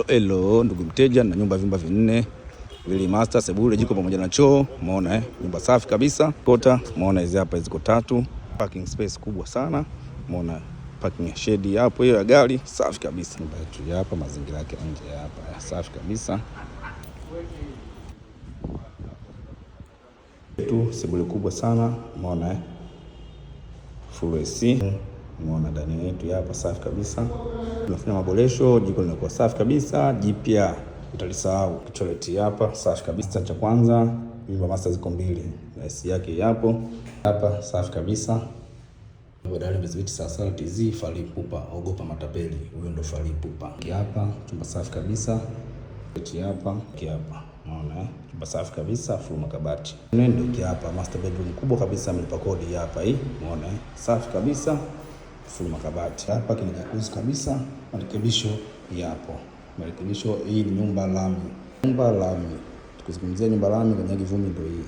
Hello ndugu mteja, na nyumba vyumba vinne, vili master, sebule, jiko pamoja na choo. Umeona nyumba safi kabisa. Kota, umeona hizi hapa ziko 3. Parking space kubwa sana. Umeona parking shed hapo hiyo ya gari, safi kabisa. Nyumba yetu hapa, mazingira yake nje hapa safi kabisa. Sebule kubwa sana, umeona full AC. Umeona ndani yetu hapa safi kabisa. Tunafanya maboresho, jiko linakuwa safi kabisa, jipya utalisahau. Toilet hapa safi kabisa. Cha kwanza, nyumba master ziko 2, AC yake hapo hapa safi kabisa. Badala mzibiti sasa TZ Fally Ipupa, ogopa matapeli, huyo ndo Fally Ipupa. Hapa chumba safi kabisa. Hapa unaona chumba safi kabisa, full makabati. Ndio hapa master bedroom kubwa kabisa, mlipa kodi hapa hii. Unaona safi kabisa, full makabati. Hapa kina jacuzzi kabisa, marekebisho yapo. Marekebisho hii ni nyumba lami. Tukizungumzia nyumba lami kwenye vumbi ndio hii.